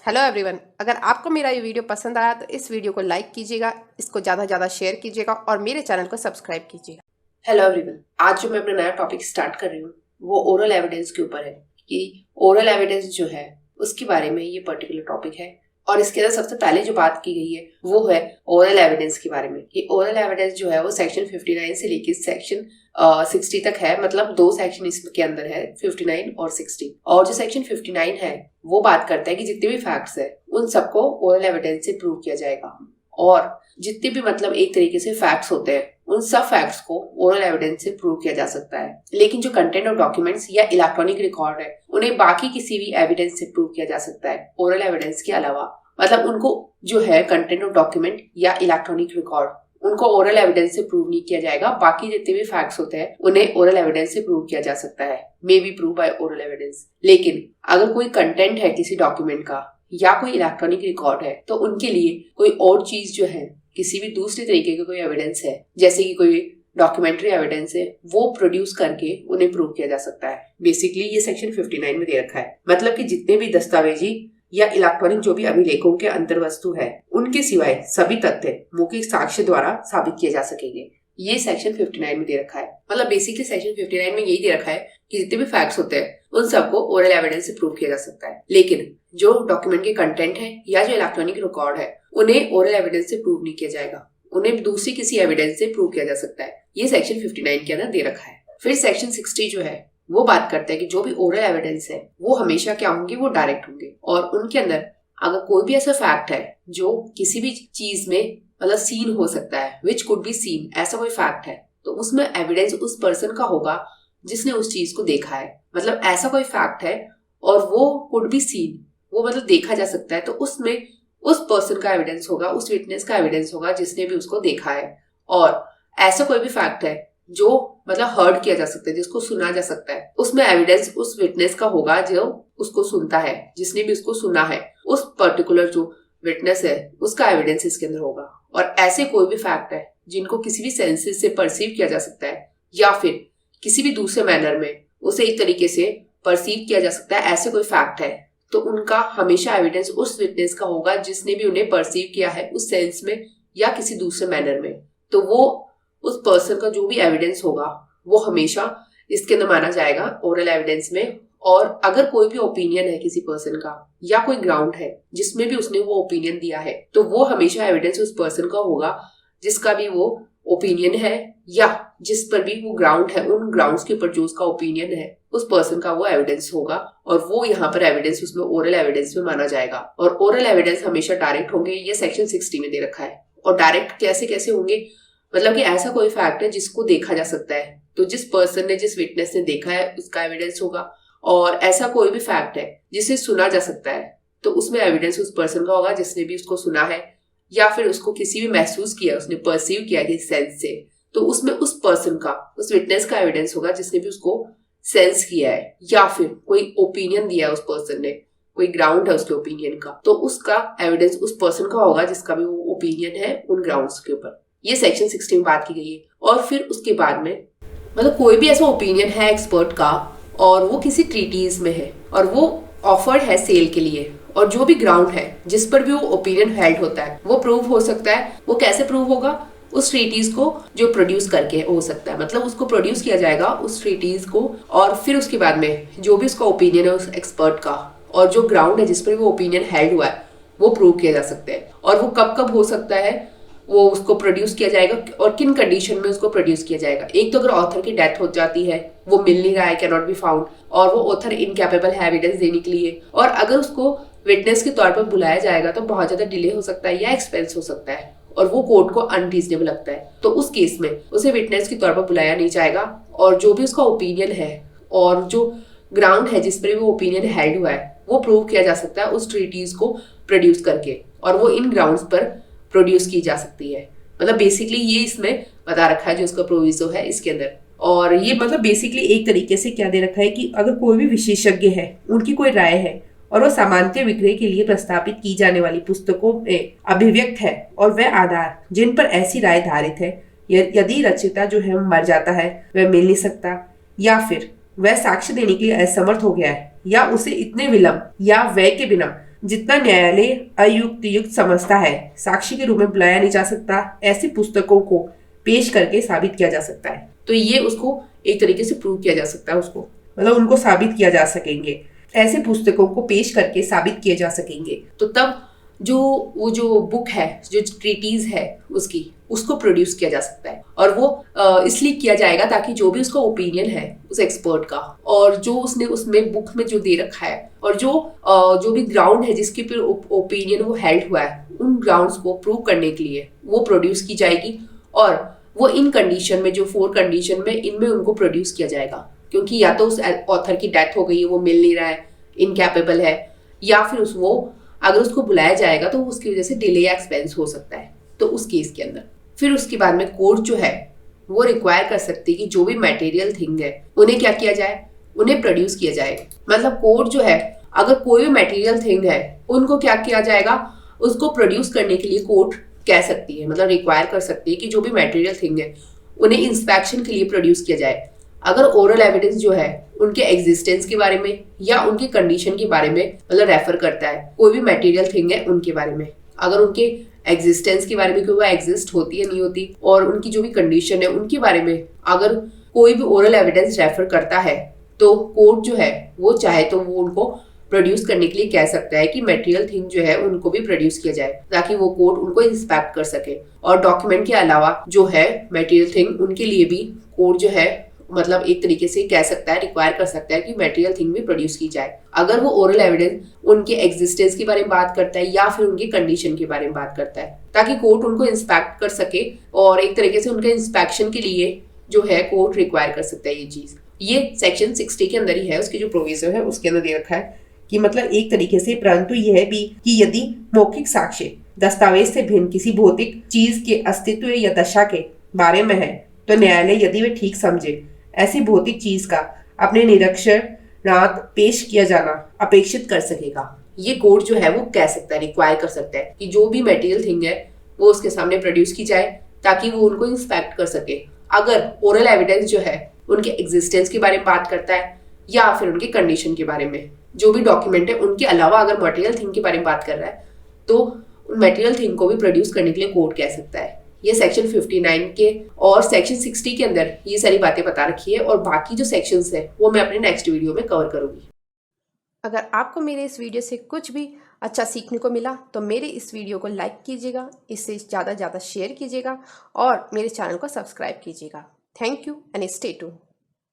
Hello everyone, अगर आपको मेरा ये वीडियो पसंद आया तो इस वीडियो को लाइक कीजिएगा, इसको ज़्यादा से ज़्यादा शेयर कीजिएगा और मेरे चैनल को सब्सक्राइब कीजिएगा। हेलो एवरीवन, आज जो मैं अपना नया टॉपिक स्टार्ट कर रही हूँ वो ओरल एविडेंस के ऊपर है कि ओरल एविडेंस जो है उसके बारे में ये पर्टिकुलर टॉपिक है। और इसके अंदर सबसे पहले जो बात की गई है वो है ओरल एविडेंस के बारे में। ये ओरल एविडेंस जो है वो सेक्शन 59 से लेकर सेक्शन 60 तक है, मतलब दो सेक्शन इसके अंदर है, 59 और 60। और जो सेक्शन 59 है वो बात करता है कि जितने भी फैक्ट्स है उन सबको ओरल एविडेंस से प्रूव किया जाएगा, और जितने भी मतलब एक तरीके से फैक्ट्स होते हैं उन सब फैक्ट्स को ओरल एविडेंस से प्रूव किया जा सकता है। लेकिन जो कंटेंट ऑफ डॉक्यूमेंट्स या इलेक्ट्रॉनिक रिकॉर्ड है उन्हें बाकी किसी भी एविडेंस से प्रूव किया जा सकता है ओरल एविडेंस के अलावा। मतलब उनको जो है कंटेंट ऑफ डॉक्यूमेंट या इलेक्ट्रॉनिक रिकॉर्ड उनको ओरल एविडेंस से प्रूव नहीं किया जाएगा। बाकी जितने भी फैक्ट्स होते हैं उन्हें ओरल एविडेंस से प्रूव किया जा सकता है, may be prove by oral evidence. लेकिन अगर कोई कंटेंट है किसी डॉक्यूमेंट का या कोई इलेक्ट्रॉनिक रिकॉर्ड है तो उनके लिए कोई और चीज जो है, किसी भी दूसरे तरीके का कोई एविडेंस है, जैसे कि कोई डॉक्यूमेंट्री एविडेंस है, वो प्रोड्यूस करके उन्हें प्रूव किया जा सकता है। बेसिकली ये सेक्शन 59 में दे रखा है। मतलब कि जितने भी दस्तावेजी या इलेक्ट्रॉनिक जो भी अभिलेखों के अंतर्वस्तु है उनके सिवाय सभी तथ्य मौखिक साक्ष्य द्वारा साबित किए जा सकेंगे, ये सेक्शन 59 में दे रखा है। मतलब बेसिकली सेक्शन 59 में यही दे रखा है कि जितने भी फैक्ट्स होते हैं उन सबको ओरल एविडेंस से प्रूव किया जा सकता है। लेकिन जो डॉक्यूमेंट के कंटेंट है या जो इलेक्ट्रॉनिक रिकॉर्ड है उन्हें ओरल एविडेंस से प्रूव नहीं किया जाएगा, उन्हें दूसरी किसी एविडेंस से प्रूव किया जा सकता है। ये सेक्शन 59 के अंदर दे रखा है। फिर सेक्शन 60 जो है वो बात करता है कि जो भी ओरल एविडेंस है वो हमेशा क्या होंगे, वो डायरेक्ट होंगे। और उनके अंदर अगर कोई भी ऐसा फैक्ट है जो किसी भी चीज में मतलब सीन हो सकता है, विच कुड बी सीन, ऐसा कोई फैक्ट है तो उसमें एविडेंस उस पर्सन का होगा जिसने उस चीज को देखा है। मतलब ऐसा कोई फैक्ट है और वो कुड बी सीन, वो मतलब देखा जा सकता है, तो उसमें उस पर्सन का एविडेंस होगा, उस विटनेस का एविडेंस होगा जिसने भी उसको देखा है। और ऐसा कोई भी फैक्ट है जो मतलब हर्ड किया जा सकता है, जिसको सुना जा सकता है, उसमें एविडेंस उस विटनेस का होगा जो उसको सुनता है, जिसने भी उसको सुना है, उस पर्टिकुलर जो विटनेस है उसका एविडेंस इसके अंदर होगा। और ऐसे कोई भी फैक्ट है जिनको किसी भी सेंसेस से परसीव किया जा सकता है या फिर किसी भी दूसरे मैनर में उसे एक तरीके से परसीव किया जा सकता है, ऐसे कोई फैक्ट है तो उनका हमेशा एविडेंस उस विटनेस का होगा जिसने भी उन्हें परसीव किया है उस सेंस में या किसी दूसरे मैनर में। तो वो उस पर्सन का जो भी एविडेंस होगा वो हमेशा इसके अंदर माना जाएगा ओरल एविडेंस में। और अगर कोई भी ओपिनियन है किसी पर्सन का या कोई ग्राउंड है जिसमें भी उसने वो ओपिनियन दिया है तो वो हमेशा एविडेंस उस पर्सन का होगा जिसका भी वो ओपिनियन है या जिस पर भी वो ग्राउंड है, उन ग्राउंड्स के ऊपर जो उसका ओपिनियन है उस पर्सन का वो एविडेंस होगा। और वो यहाँ पर एविडेंस उसमें ओरल एविडेंस में माना जाएगा। और ओरल एविडेंस हमेशा डायरेक्ट होंगे, ये सेक्शन 60 में दे रखा है। और डायरेक्ट कैसे कैसे होंगे, मतलब कि ऐसा कोई फैक्ट है जिसको देखा जा सकता है तो जिस पर्सन ने, जिस विटनेस ने देखा है उसका एविडेंस होगा। और ऐसा कोई भी फैक्ट है जिसे सुना जा सकता है तो उसमें एविडेंस उस पर्सन का होगा जिसने भी उसको सुना है या फिर उसको किसी भी महसूस किया, उसने परसीव किया किसी सेंस से, तो उसमें उस पर्सन का, उस विटनेस का एविडेंस होगा जिसने भी उसको सेंस किया है। या फिर कोई ओपिनियन दिया है उस पर्सन ने, कोई ग्राउंड है उसके ओपिनियन का, तो उसका एविडेंस उस पर्सन का होगा जिसका भी वो ओपिनियन है उन ग्राउंड्स के ऊपर। ये सेक्शन 60 में बात की गई है। और फिर उसके बाद में मतलब कोई भी ऐसा ओपिनियन है एक्सपर्ट का और वो किसी ट्रीटीज में है और वो ऑफर्ड है सेल के लिए, और जो भी ग्राउंड है जिस पर भी वो ओपिनियन हेल्ड होता है वो प्रूव हो सकता है। वो कैसे प्रूव होगा, उस ट्रीटीज को जो प्रोड्यूस करके हो सकता है, मतलब उसको प्रोड्यूस किया जाएगा उस ट्रीटीज को। और फिर उसके बाद में जो भी उसका ओपिनियन है उस एक्सपर्ट का और जो ग्राउंड है जिस पर वो ओपिनियन हेल्ड हुआ है वो प्रूव किया जा सकते हैं। और वो कब कब हो सकता है, वो उसको प्रोड्यूस किया जाएगा और किन कंडीशन में उसको प्रोड्यूस किया जाएगा। एक तो अगर ऑथर की डेथ हो जाती है, वो मिल नहीं रहा है, कैन नॉट बी फाउंड, और वो ऑथर इनकैपेबल है एविडेंस देने के लिए, और अगर उसको विटनेस के तौर पर बुलाया जाएगा तो बहुत ज्यादा डिले हो सकता है या एक्सपेंस हो सकता है और वो कोर्ट को अनरीजनेबल लगता है, तो उस केस में उसे विटनेस के तौर पर बुलाया नहीं जाएगा। और जो भी उसका ओपिनियन है और जो ग्राउंड है जिस पर वो ओपिनियन हेल्ड हुआ है वो प्रूव किया जा सकता है उस ट्रीटीज को प्रोड्यूस करके, और वो इन ग्राउंड्स पर प्रोड्यूस की जा सकती है। मतलब बेसिकली ये इसमें बता रखा है जो उसका प्रोविजो है इसके अंदर। और ये मतलब बेसिकली एक तरीके से क्या दे रखा है कि अगर कोई भी विशेषज्ञ है, उनकी कोई राय है और वो सामान्य विक्रय के लिए प्रस्तावित की जाने वाली पुस्तकों में अभिव्यक्त है और वह आधार जिन पर ऐसी राय धारित है, यदि रचयिता जो है मर जाता है, वह मिल नहीं सकता, या फिर वह साक्ष्य देने के लिए असमर्थ हो गया है, या उसे इतने विलंब या व्यय के बिना जितना न्यायालय अयुक्त समझता है साक्षी के रूप में बुलाया नहीं जा सकता, ऐसी पुस्तकों को पेश करके साबित किया जा सकता है। तो ये उसको एक तरीके से प्रूव किया जा सकता है, उसको मतलब उनको साबित किया जा सकेंगे, ऐसे पुस्तकों को पेश करके साबित किए जा सकेंगे। तो तब वो जो बुक है, जो ट्रीटीज है उसको प्रोड्यूस किया जा सकता है। और वो इसलिए किया जाएगा ताकि जो भी उसका ओपिनियन है उस एक्सपर्ट का, और जो उसने उसमें बुक में जो दे रखा है, और जो भी ग्राउंड है जिसके पे ओपिनियन वो हेल्ड हुआ है, उन ग्राउंड्स को प्रूव करने के लिए वो प्रोड्यूस की जाएगी। और वो इन कंडीशन में, जो 4 कंडीशन में, इनमें उनको प्रोड्यूस किया जाएगा। क्योंकि या तो उस ऑथर की डेथ हो गई है, वो मिल नहीं रहा है, इनकैपेबल है, या फिर अगर उसको बुलाया जाएगा तो उसकी वजह से डिले या एक्सपेंस हो सकता है, तो उस केस के अंदर फिर उसके बाद में कोर्ट जो है वो रिक्वायर कर सकती है कि जो भी मटेरियल थिंग है उन्हें क्या किया जाए, उन्हें प्रोड्यूस किया जाए। मतलब कोर्ट जो है, अगर कोई भी मटेरियल थिंग है उनको क्या किया जाएगा, उसको प्रोड्यूस करने के लिए कोर्ट कह सकती है, मतलब रिक्वायर कर सकती है कि जो भी मटेरियल थिंग है उन्हें इंस्पेक्शन के लिए प्रोड्यूस किया जाए। अगर ओरल एविडेंस जो है उनके एग्जिस्टेंस के बारे में या उनके कंडीशन के बारे में मतलब रेफर करता है, कोई भी मटेरियल थिंग है उनके बारे में, अगर उनके एग्जिस्टेंस के बारे में, क्योंकि वो एग्जिस्ट होती है नहीं होती, और उनकी जो भी कंडीशन है उनके बारे में अगर कोई भी ओरल एविडेंस रेफर करता है, तो कोर्ट जो है वो चाहे तो वो उनको प्रोड्यूस करने के लिए कह सकता है कि मटेरियल थिंग जो है उनको भी प्रोड्यूस किया जाए, ताकि वो कोर्ट उनको इंस्पेक्ट कर सके। और डॉक्यूमेंट के अलावा जो है मटेरियल थिंग, उनके लिए भी कोर्ट जो है मतलब एक तरीके से कह सकता है, रिक्वायर कर सकता है कि मटेरियल थिंग भी प्रोड्यूस की जाए। अगर वो ओरल एविडेंस उनके एग्जिस्टेंस के बारे में बात करता है या फिर उनकी कंडीशन के बारे में बात करता है, ताकि कोर्ट उनको इंस्पेक्ट कर सके, और एक तरीके से उनके इंस्पेक्शन के लिए जो है कोर्ट रिक्वायर कर सकता है ये चीज। ये सेक्शन 60 के अंदर ही है, उसकी जो प्रोविजन है उसके अंदर दे रखा है कि मतलब एक तरीके से, परंतु यह भी कि यदि मौखिक साक्ष्य दस्तावेज से भिन्न किसी भौतिक चीज के अस्तित्व या दशा के बारे में है, तो न्यायालय यदि वे ठीक समझे ऐसी भौतिक चीज का अपने निरीक्षणार्थ पेश किया जाना अपेक्षित कर सकेगा। ये कोर्ट जो है वो कह सकता है, रिक्वायर कर सकता है कि जो भी मटेरियल थिंग है वो उसके सामने प्रोड्यूस की जाए, ताकि वो उनको इंस्पेक्ट कर सके। अगर ओरल एविडेंस जो है उनके एग्जिस्टेंस के बारे में बात करता है या फिर उनके कंडीशन के बारे में, जो भी डॉक्यूमेंट है उनके अलावा अगर मटेरियल थिंग के बारे में बात कर रहा है, तो उन मटेरियल थिंग को भी प्रोड्यूस करने के लिए कोर्ट कह सकता है। ये सेक्शन 59 के और सेक्शन 60 के अंदर ये सारी बातें बता रखी है, और बाकी जो सेक्शंस है वो मैं अपने नेक्स्ट वीडियो में कवर करूंगी। अगर आपको मेरे इस वीडियो से कुछ भी अच्छा सीखने को मिला तो मेरे इस वीडियो को लाइक कीजिएगा, इससे ज़्यादा शेयर कीजिएगा और मेरे चैनल को सब्सक्राइब कीजिएगा। Thank you and stay tuned.